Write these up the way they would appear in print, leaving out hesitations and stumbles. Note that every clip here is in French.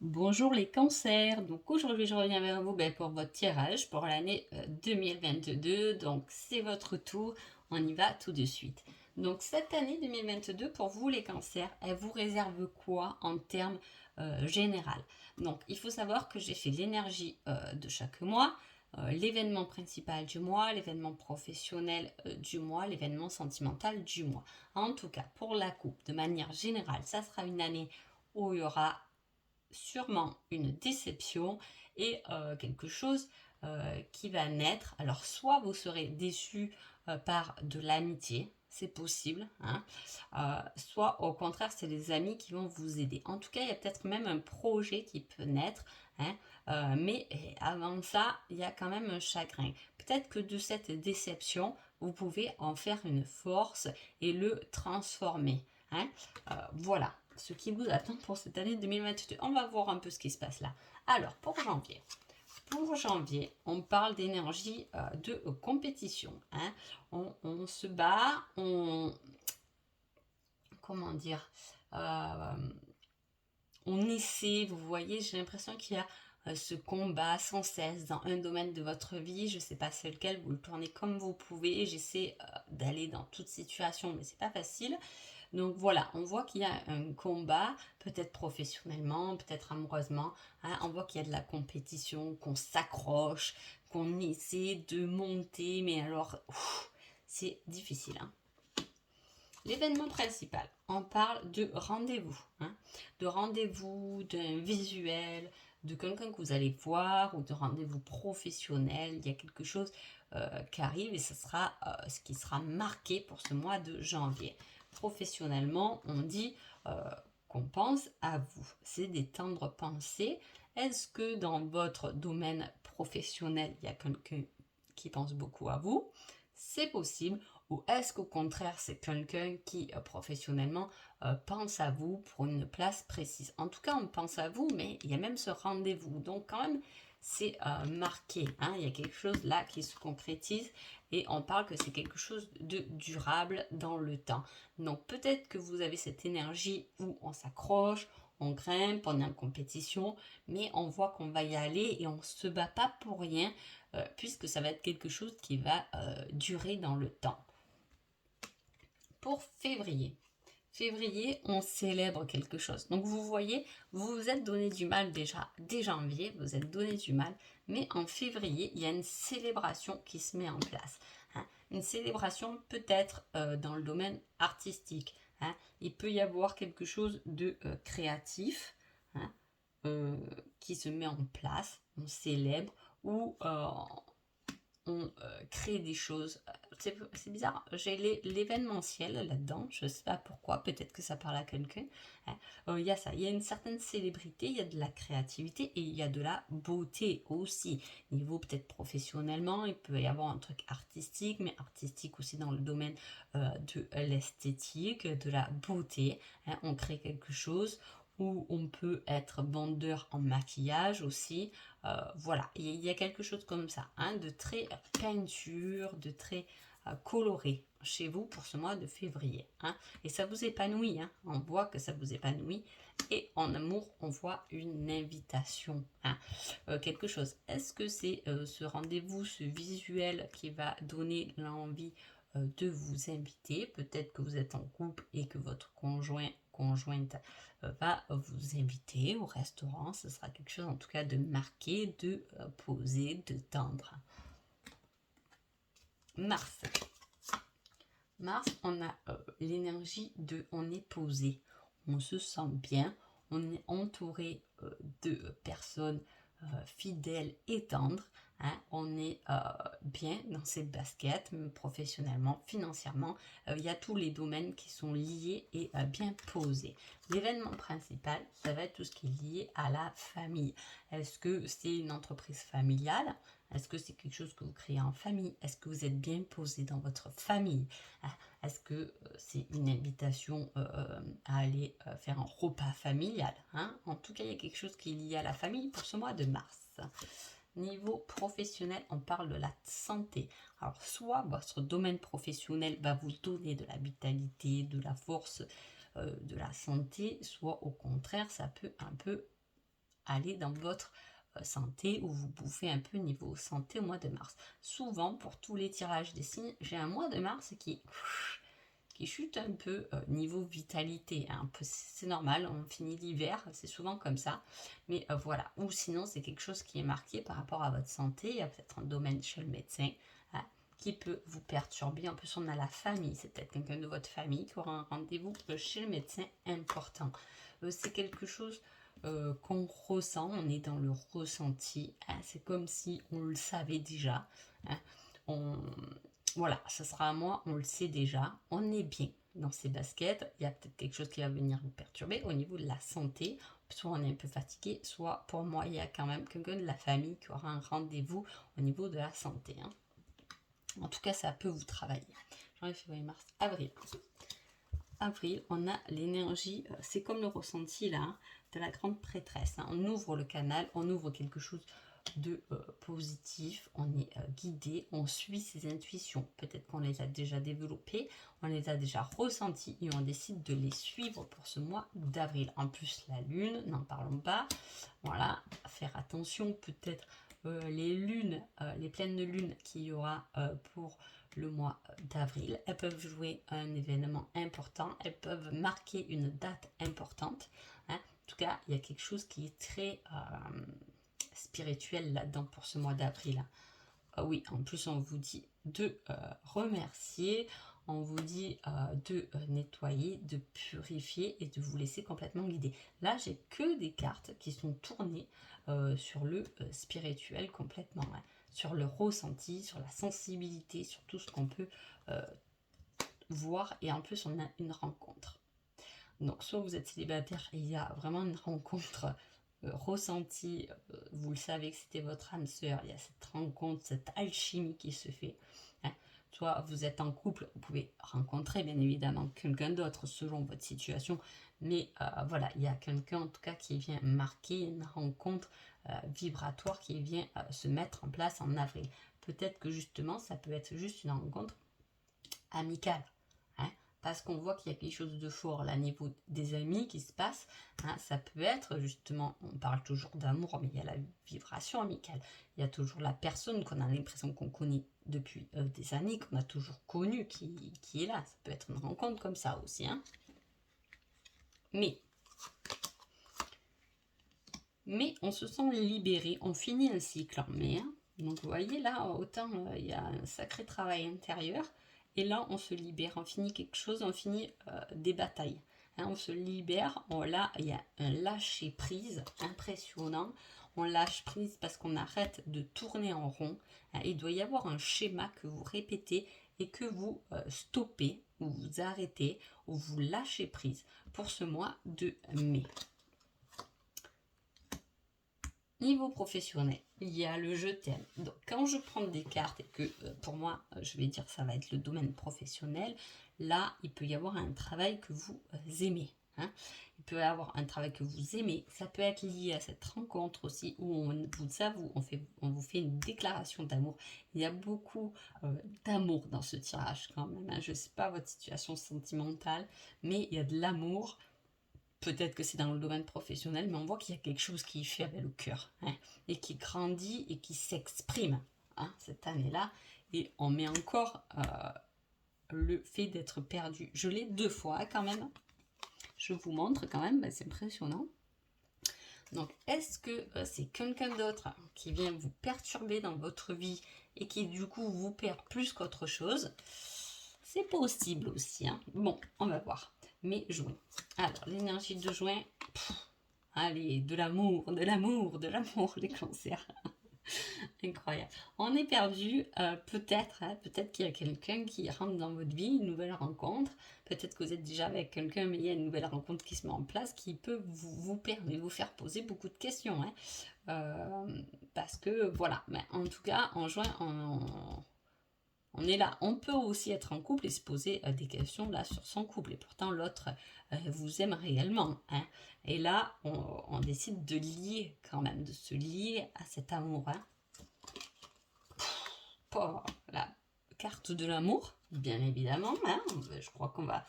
Bonjour les cancers, donc aujourd'hui je reviens vers vous pour votre tirage pour l'année 2022, donc c'est votre tour, on y va tout de suite. Donc cette année 2022 pour vous les cancers, elle vous réserve quoi en termes général? Donc il faut savoir que j'ai fait l'énergie de chaque mois, l'événement principal du mois, l'événement professionnel du mois, l'événement sentimental du mois. En tout cas pour la coupe, de manière générale, ça sera une année où il y aura sûrement une déception et quelque chose qui va naître. Alors soit vous serez déçu par de l'amitié, c'est possible, hein, soit au contraire c'est les amis qui vont vous aider. En tout cas, il y a peut-être même un projet qui peut naître, hein, mais avant ça, il y a quand même un chagrin. Peut-être que de cette déception, vous pouvez en faire une force et le transformer. Hein. Voilà ce qui vous attend pour cette année 2022. On va voir un peu ce qui se passe là. Alors, pour janvier. Pour janvier, on parle d'énergie de compétition. Hein. On se bat, comment dire, euh, on essaie, vous voyez, j'ai l'impression qu'il y a ce combat sans cesse dans un domaine de votre vie, je ne sais pas c'est lequel, vous le tournez comme vous pouvez, j'essaie d'aller dans toute situation, mais c'est pas facile. Donc voilà, on voit qu'il y a un combat, peut-être professionnellement, peut-être amoureusement, hein, on voit qu'il y a de la compétition, qu'on s'accroche, qu'on essaie de monter, mais alors, c'est difficile. Hein. L'événement principal, on parle de rendez-vous, hein, de rendez-vous, d'un visuel, de quelqu'un que vous allez voir ou de rendez-vous professionnel. Il y a quelque chose qui arrive et ce sera ce qui sera marqué pour ce mois de janvier. Professionnellement, on dit qu'on pense à vous. C'est des tendres pensées. Est-ce que dans votre domaine professionnel, il y a quelqu'un qui pense beaucoup à vous? C'est possible. Ou est-ce qu'au contraire, c'est quelqu'un qui, professionnellement, pense à vous pour une place précise? En tout cas, on pense à vous, mais il y a même ce rendez-vous. Donc, quand même, c'est marqué. Hein? Il y a quelque chose là qui se concrétise et on parle que c'est quelque chose de durable dans le temps. Donc, peut-être que vous avez cette énergie où on s'accroche, on grimpe, on est en compétition, mais on voit qu'on va y aller et on ne se bat pas pour rien, puisque ça va être quelque chose qui va durer dans le temps. Pour février. Février, on célèbre quelque chose. Donc vous voyez, vous vous êtes donné du mal déjà dès janvier, vous êtes donné du mal, mais en février, il y a une célébration qui se met en place. Hein. Une célébration peut-être dans le domaine artistique. Hein. Il peut y avoir quelque chose de créatif, hein, qui se met en place, on célèbre, ou on crée des choses. C'est bizarre, j'ai l'événementiel là-dedans, je ne sais pas pourquoi, peut-être que ça parle à quelqu'un. Hein. Il y a ça, il y a une certaine célébrité, il y a de la créativité et il y a de la beauté aussi. Niveau peut-être professionnellement, il peut y avoir un truc artistique, mais artistique aussi dans le domaine de l'esthétique, de la beauté. Hein. On crée quelque chose où on peut être vendeur en maquillage aussi. Voilà, il y a quelque chose comme ça, hein, de très peinture, de très coloré chez vous pour ce mois de février. Hein, et ça vous épanouit, hein, on voit que ça vous épanouit. Et en amour, on voit une invitation, hein, quelque chose. Est-ce que c'est ce rendez-vous, ce visuel qui va donner l'envie de vous inviter? Peut-être que vous êtes en couple et que votre conjointe va vous inviter au restaurant. Ce sera quelque chose en tout cas de marqué, de posé, de tendre. Mars. Mars, on a l'énergie de on est posé, on se sent bien, on est entouré de personnes fidèles et tendres. Hein, on est bien dans ses baskets, professionnellement, financièrement. Il y a tous les domaines qui sont liés et bien posés. L'événement principal, ça va être tout ce qui est lié à la famille. Est-ce que c'est une entreprise familiale? Est-ce que c'est quelque chose que vous créez en famille? Est-ce que vous êtes bien posé dans votre famille? Est-ce que c'est une invitation à aller faire un repas familial? Hein? En tout cas, il y a quelque chose qui est lié à la famille pour ce mois de mars. Niveau professionnel, on parle de la santé. Alors, soit votre domaine professionnel va vous donner de la vitalité, de la force, de la santé, soit au contraire, ça peut un peu aller dans votre santé, ou vous bouffez un peu niveau santé au mois de mars. Souvent, pour tous les tirages des signes, j'ai un mois de mars qui chute un peu niveau vitalité. Hein. C'est normal, on finit l'hiver, c'est souvent comme ça. Mais voilà, ou sinon c'est quelque chose qui est marqué par rapport à votre santé. Il y a peut-être un domaine chez le médecin qui peut vous perturber. En plus, on a la famille, c'est peut-être quelqu'un de votre famille qui aura un rendez-vous chez le médecin important. C'est quelque chose qu'on ressent, on est dans le ressenti. Hein. C'est comme si on le savait déjà. Hein. Voilà, ce sera à moi, on le sait déjà, on est bien dans ces baskets. Il y a peut-être quelque chose qui va venir vous perturber au niveau de la santé. Soit on est un peu fatigué, soit pour moi, il y a quand même quelqu'un de la famille qui aura un rendez-vous au niveau de la santé. Hein. En tout cas, ça peut vous travailler. Janvier, février, mars, avril. Avril, on a l'énergie, c'est comme le ressenti là, hein, de la grande prêtresse. Hein. On ouvre le canal, on ouvre quelque chose de positif, on est guidé, on suit ses intuitions. Peut-être qu'on les a déjà développées, on les a déjà ressenties et on décide de les suivre pour ce mois d'avril. En plus, la lune, n'en parlons pas. Voilà, faire attention, peut-être les lunes, les pleines de lune qu'il y aura pour le mois d'avril. Elles peuvent jouer un événement important, elles peuvent marquer une date importante. Hein. En tout cas, il y a quelque chose qui est très spirituel là-dedans pour ce mois d'avril. Oui, en plus on vous dit de remercier, on vous dit de nettoyer, de purifier et de vous laisser complètement guider. Là, j'ai que des cartes qui sont tournées sur le spirituel complètement, hein, sur le ressenti, sur la sensibilité, sur tout ce qu'on peut voir. Et en plus, on a une rencontre. Donc, soit vous êtes célibataire et il y a vraiment une rencontre ressenti, vous le savez que c'était votre âme sœur, il y a cette rencontre, cette alchimie qui se fait. Hein. Soit vous êtes en couple, vous pouvez rencontrer bien évidemment quelqu'un d'autre selon votre situation, mais voilà, il y a quelqu'un en tout cas qui vient marquer une rencontre vibratoire qui vient se mettre en place en avril. Peut-être que justement, ça peut être juste une rencontre amicale. Parce qu'on voit qu'il y a quelque chose de fort là, au niveau des amis qui se passe. Hein, ça peut être justement, on parle toujours d'amour, mais il y a la vibration amicale. Il y a toujours la personne qu'on a l'impression qu'on connaît depuis des années, qu'on a toujours connue, qui est là. Ça peut être une rencontre comme ça aussi. Hein. Mais on se sent libéré, on finit un cycle en mai. Hein. Donc vous voyez là, autant il y a un sacré travail intérieur. Et là, on se libère, on finit quelque chose, on finit des batailles. Hein, on se libère, là, il y a un lâcher-prise impressionnant. On lâche prise parce qu'on arrête de tourner en rond. Hein, il doit y avoir un schéma que vous répétez et que vous stoppez, ou vous arrêtez, ou vous lâchez prise pour ce mois de mai. Niveau professionnel, il y a le je t'aime. Donc quand je prends des cartes et que pour moi, je vais dire ça va être le domaine professionnel, là, il peut y avoir un travail que vous aimez. Hein. Il peut y avoir un travail que vous aimez. Ça peut être lié à cette rencontre aussi où on vous fait une déclaration d'amour. Il y a beaucoup d'amour dans ce tirage quand même. Hein. Je ne sais pas votre situation sentimentale, mais il y a de l'amour. Peut-être que c'est dans le domaine professionnel, mais on voit qu'il y a quelque chose qui est fait avec le cœur, hein, et qui grandit et qui s'exprime hein, cette année-là. Et on met encore le fait d'être perdu. Je l'ai 2 fois hein, quand même. Je vous montre quand même, c'est impressionnant. Donc, est-ce que c'est quelqu'un d'autre qui vient vous perturber dans votre vie et qui du coup vous perd plus qu'autre chose? C'est possible aussi. Hein. Bon, on va voir. Mais juin. Alors, l'énergie de juin, allez, de l'amour, de l'amour, de l'amour, les cancers. Incroyable. On est perdu, peut-être, hein, peut-être qu'il y a quelqu'un qui rentre dans votre vie, une nouvelle rencontre. Peut-être que vous êtes déjà avec quelqu'un, mais il y a une nouvelle rencontre qui se met en place qui peut vous perdre et vous faire poser beaucoup de questions. Hein. Parce que, voilà, mais en tout cas, en juin, on est là. On peut aussi être en couple et se poser des questions là sur son couple. Et pourtant, l'autre vous aime réellement. Hein. Et là, on décide de lier quand même, de se lier à cet amour. Hein. Pour la carte de l'amour, bien évidemment. Hein. Je crois qu'on va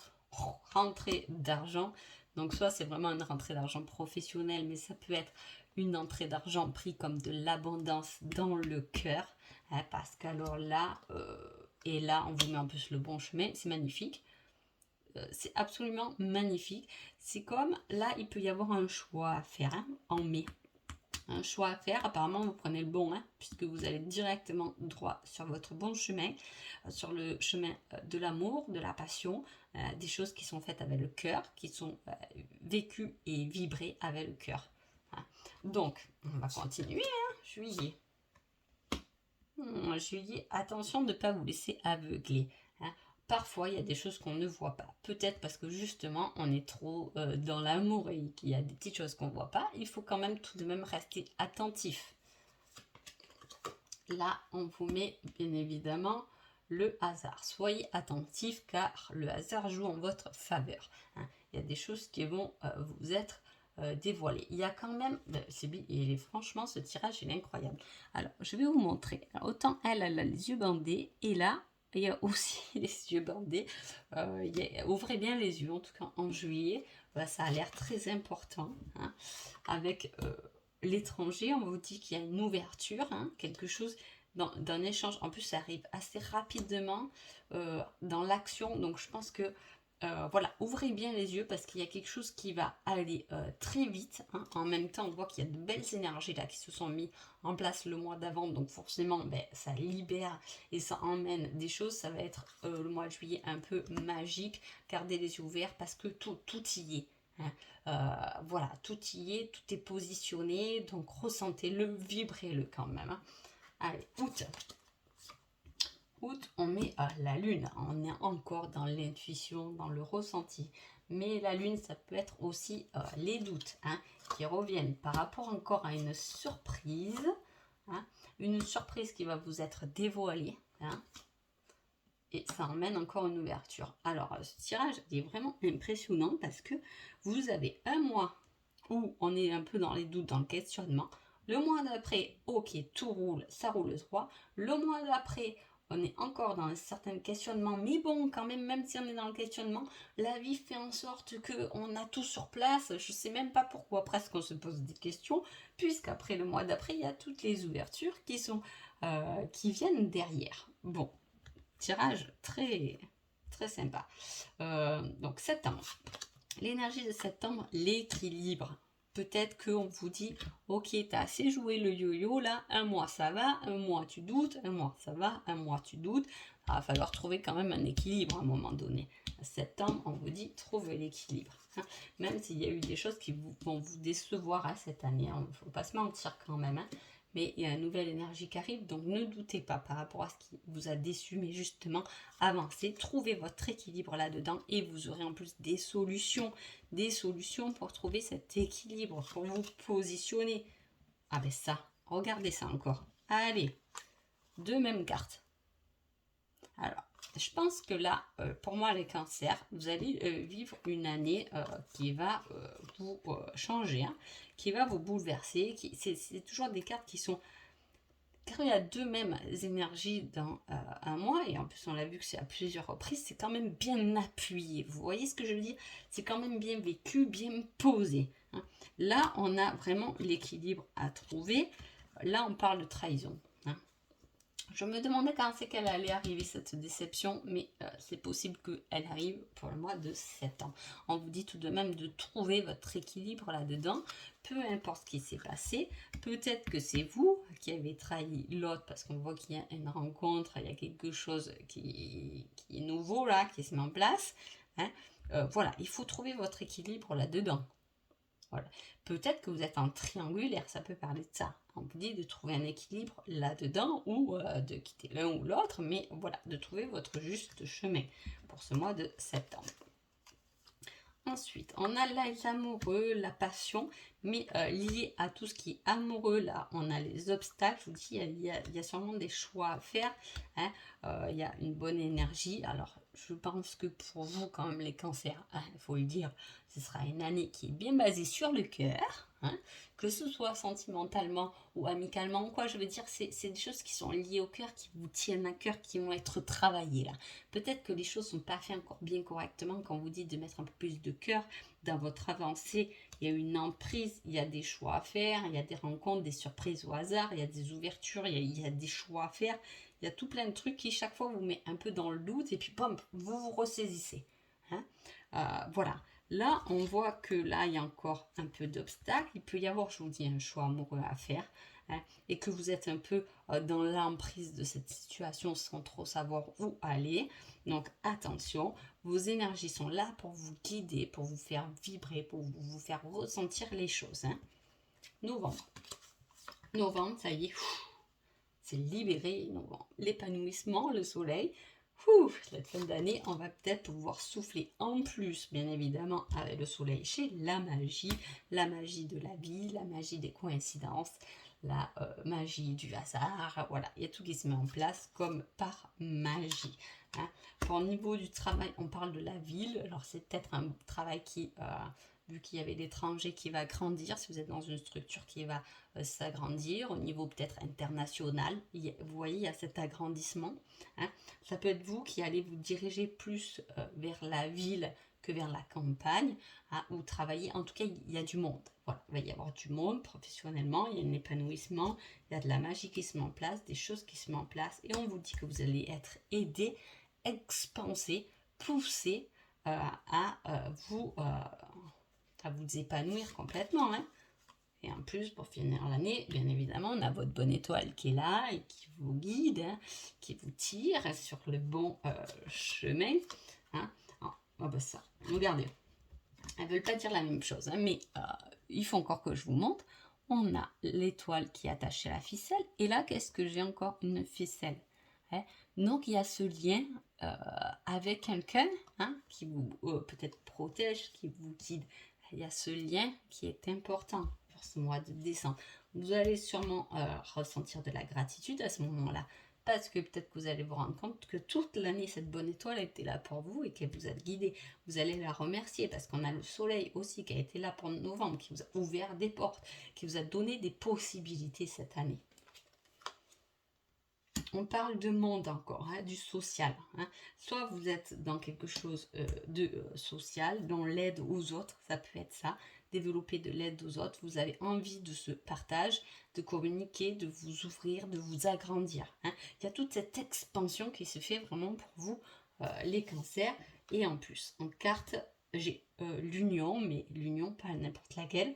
rentrer d'argent Donc soit c'est vraiment une rentrée d'argent professionnelle, mais ça peut être une entrée d'argent pris comme de l'abondance dans le cœur, hein, parce qu'alors là, et là on vous met en plus le bon chemin, c'est magnifique. C'est absolument magnifique. C'est comme, là il peut y avoir un choix à faire, hein, en mai. Un choix à faire, apparemment vous prenez le bon, hein, puisque vous allez directement droit sur votre bon chemin, sur le chemin de l'amour, de la passion, des choses qui sont faites avec le cœur, qui sont vécues et vibrées avec le cœur. Hein. Donc, on va continuer, hein, juillet. Juillet, attention de ne pas vous laisser aveugler. Hein. Parfois, il y a des choses qu'on ne voit pas. Peut-être parce que justement, on est trop dans l'amour et qu'il y a des petites choses qu'on ne voit pas. Il faut quand même tout de même rester attentif. Là, on vous met bien évidemment le hasard. Soyez attentif car le hasard joue en votre faveur. Hein. Il y a des choses qui vont vous être dévoilées. Il y a quand même, et franchement, ce tirage est incroyable. Alors, je vais vous montrer. Alors, autant elle a les yeux bandés et là, il y a aussi les yeux bandés. Ouvrez bien les yeux, en tout cas en juillet. Voilà, ça a l'air très important. Hein, avec l'étranger, on vous dit qu'il y a une ouverture, hein, quelque chose d'un échange. En plus, ça arrive assez rapidement dans l'action. Donc, je pense que voilà, ouvrez bien les yeux parce qu'il y a quelque chose qui va aller très vite. Hein. En même temps, on voit qu'il y a de belles énergies là qui se sont mises en place le mois d'avant. Donc forcément, ça libère et ça emmène des choses. Ça va être le mois de juillet un peu magique. Gardez les yeux ouverts parce que tout y est. Hein. Voilà, tout y est, tout est positionné. Donc ressentez-le, vibrez-le quand même. Hein. Allez, août. Août, on met la lune, on est encore dans l'intuition, dans le ressenti. Mais la lune, ça peut être aussi les doutes, hein, qui reviennent par rapport encore à une surprise. Hein, une surprise qui va vous être dévoilée. Hein, et ça emmène encore une ouverture. Alors, ce tirage est vraiment impressionnant parce que vous avez un mois où on est un peu dans les doutes, dans le questionnement. Le mois d'après, ok, tout roule, ça roule droit. Le mois d'après, on est encore dans un certain questionnement, mais bon, quand même si on est dans le questionnement, la vie fait en sorte qu'on a tout sur place. Je ne sais même pas pourquoi presque on se pose des questions, puisqu'après le mois d'après, il y a toutes les ouvertures qui viennent derrière. Bon, tirage très, très sympa. Donc septembre. L'énergie de septembre, l'équilibre. Peut-être qu'on vous dit, ok, t'as assez joué le yo-yo là, un mois ça va, un mois tu doutes, un mois ça va, un mois tu doutes. Il va falloir trouver quand même un équilibre à un moment donné. Septembre, on vous dit, trouvez l'équilibre. Hein. Même s'il y a eu des choses qui vont vous décevoir hein, cette année, il ne faut pas se mentir quand même. Hein. Mais il y a une nouvelle énergie qui arrive, donc ne doutez pas par rapport à ce qui vous a déçu, mais justement, avancez, trouvez votre équilibre là-dedans et vous aurez en plus des solutions pour trouver cet équilibre, pour vous positionner. Ah ben ça, regardez ça encore. Allez, deux mêmes cartes. Alors, je pense que là, pour moi, les cancers, vous allez vivre une année qui va vous changer, hein, qui va vous bouleverser. C'est toujours des cartes qui sont... Car il y a deux mêmes énergies dans un mois, et en plus on l'a vu que c'est à plusieurs reprises, c'est quand même bien appuyé. Vous voyez ce que je veux dire? C'est quand même bien vécu, bien posé. Hein. Là, on a vraiment l'équilibre à trouver. Là, on parle de trahison. Hein. Je me demandais quand c'est qu'elle allait arriver cette déception, mais c'est possible qu'elle arrive pour le mois de septembre. On vous dit tout de même de trouver votre équilibre là-dedans, peu importe ce qui s'est passé. Peut-être que c'est vous qui avez trahi l'autre parce qu'on voit qu'il y a une rencontre, il y a quelque chose qui est nouveau là, qui se met en place. Hein. Voilà, il faut trouver votre équilibre là-dedans. Voilà. Peut-être que vous êtes en triangulaire, ça peut parler de ça. On vous dit de trouver un équilibre là-dedans ou de quitter l'un ou l'autre, mais voilà, de trouver votre juste chemin pour ce mois de septembre. Ensuite, on a les amoureux, la passion, mais lié à tout ce qui est amoureux, là, on a les obstacles. Je vous dis, il y a sûrement des choix à faire. Hein. Il y a une bonne énergie. Alors, je pense que pour vous, quand même, les cancers, il faut le dire, ce sera une année qui est bien basée sur le cœur. Hein, que ce soit sentimentalement ou amicalement, quoi, je veux dire, c'est des choses qui sont liées au cœur, qui vous tiennent à cœur, qui vont être travaillées là. Peut-être que les choses ne sont pas faites encore bien correctement quand on vous dit de mettre un peu plus de cœur dans votre avancée, il y a une emprise, il y a des choix à faire, il y a des rencontres, des surprises au hasard, il y a des ouvertures, il y a des choix à faire. Il y a tout plein de trucs qui chaque fois vous met un peu dans le doute et puis bam, vous vous ressaisissez. Hein. Voilà. Là, on voit que là, il y a encore un peu d'obstacles. Il peut y avoir, je vous dis, un choix amoureux à faire. Hein, et que vous êtes un peu dans l'emprise de cette situation sans trop savoir où aller. Donc attention, vos énergies sont là pour vous guider, pour vous faire vibrer, pour vous faire ressentir les choses. Hein. Novembre. Novembre, ça y est, c'est libéré. Novembre. L'épanouissement, le soleil. Cette fin d'année, on va peut-être pouvoir souffler en plus, bien évidemment, avec le soleil chez la magie de la vie, la magie des coïncidences, la magie du hasard. Voilà, il y a tout qui se met en place comme par magie. Hein. Pour le niveau du travail, on parle de la ville. Alors, c'est peut-être un travail qui, vu qu'il y avait l'étranger qui va grandir, si vous êtes dans une structure qui va s'agrandir, au niveau peut-être international, vous voyez, il y a cet agrandissement. Hein. Ça peut être vous qui allez vous diriger plus vers la ville que vers la campagne, hein, ou travailler. En tout cas, il y a du monde. Voilà, il va y avoir du monde professionnellement, il y a un épanouissement, il y a de la magie qui se met en place, des choses qui se mettent en place, et on vous dit que vous allez être aidé, expansé, poussé à vous épanouir complètement. Hein. Et en plus, pour finir l'année, bien évidemment, on a votre bonne étoile qui est là et qui vous guide, hein, qui vous tire sur le bon chemin. Hein. Ben ça, regardez. Elles ne veulent pas dire la même chose, hein, mais il faut encore que je vous montre. On a l'étoile qui est attachée à la ficelle. Et là, qu'est-ce que j'ai encore? Une ficelle. Hein. Donc, il y a ce lien avec quelqu'un, hein, qui vous peut-être protège, qui vous guide. Il y a ce lien qui est important pour ce mois de décembre. Vous allez sûrement ressentir de la gratitude à ce moment-là, parce que peut-être que vous allez vous rendre compte que toute l'année, cette bonne étoile était là pour vous et qu'elle vous a guidé. Vous allez la remercier parce qu'on a le soleil aussi qui a été là pour novembre, qui vous a ouvert des portes, qui vous a donné des possibilités cette année. On parle de monde encore, hein, du social. Hein. Soit vous êtes dans quelque chose de social, dans l'aide aux autres, ça peut être ça, développer de l'aide aux autres. Vous avez envie de ce partage, de communiquer, de vous ouvrir, de vous agrandir. Hein. Il y a toute cette expansion qui se fait vraiment pour vous, les cancers. Et en plus, en carte, j'ai l'union, mais l'union pas n'importe laquelle.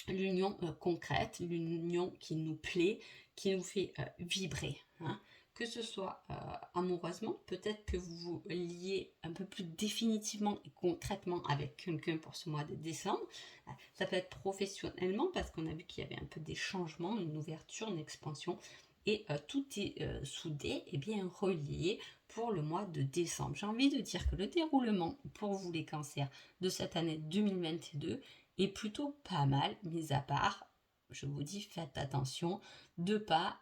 L'union concrète, l'union qui nous plaît, qui nous fait vibrer. Hein. Que ce soit amoureusement, peut-être que vous vous liez un peu plus définitivement et concrètement avec quelqu'un pour ce mois de décembre. Ça peut être professionnellement parce qu'on a vu qu'il y avait un peu des changements, une ouverture, une expansion. Et tout est soudé et bien relié pour le mois de décembre. J'ai envie de dire que le déroulement pour vous les cancers de cette année 2022 est plutôt pas mal, mis à part, je vous dis, faites attention de pas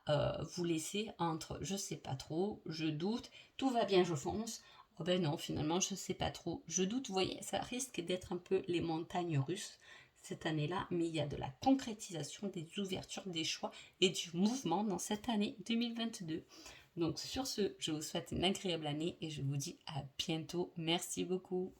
vous laisser entre je sais pas trop, je doute, tout va bien, je fonce. Oh ben non, finalement, je sais pas trop, je doute. Vous voyez, ça risque d'être un peu les montagnes russes cette année-là, mais il y a de la concrétisation, des ouvertures, des choix et du mouvement dans cette année 2022. Donc sur ce, je vous souhaite une agréable année et je vous dis à bientôt. Merci beaucoup.